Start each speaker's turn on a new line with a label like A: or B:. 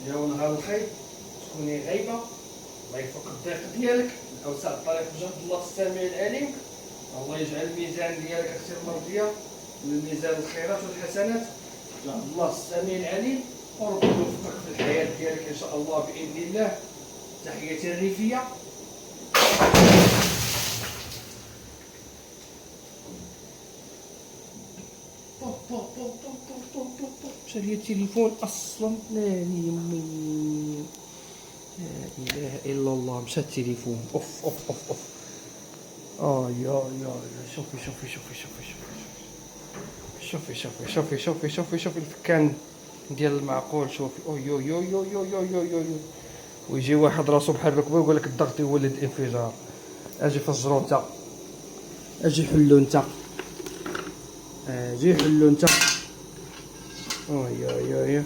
A: جاو نهار الخير تكوني غايبه، الله يفك الضيق ديالك، اوسع الطريق بجهد الله السميع العليم. الله يجعل الميزان ديالك اختي المرضيه من ميزان الخيرات والحسنات بجهد الله السميع العليم، وربي يوفقك في الحياه ديالك ان شاء الله باذن الله. تحياتي الريفيه. مشى لي التليفون اصلا. لا يمي، لا اله الا الله، مشى التليفون. اوف اوف اوف اوف. يا شوفي شوفي شوفي شوفي شوفي شوفي شوفي شوفي شوفي شوفي الفكان ديال المعقول. شوفي اوي اوي اوي اوي اوي اوي اوي اوي، ويجي واحد راسو بحال الركبه ويقول لك الضغط يولد انفجار. اجي فجرو انت، اجي حلو انت، اجي حلو انت. اوي اوي اوي.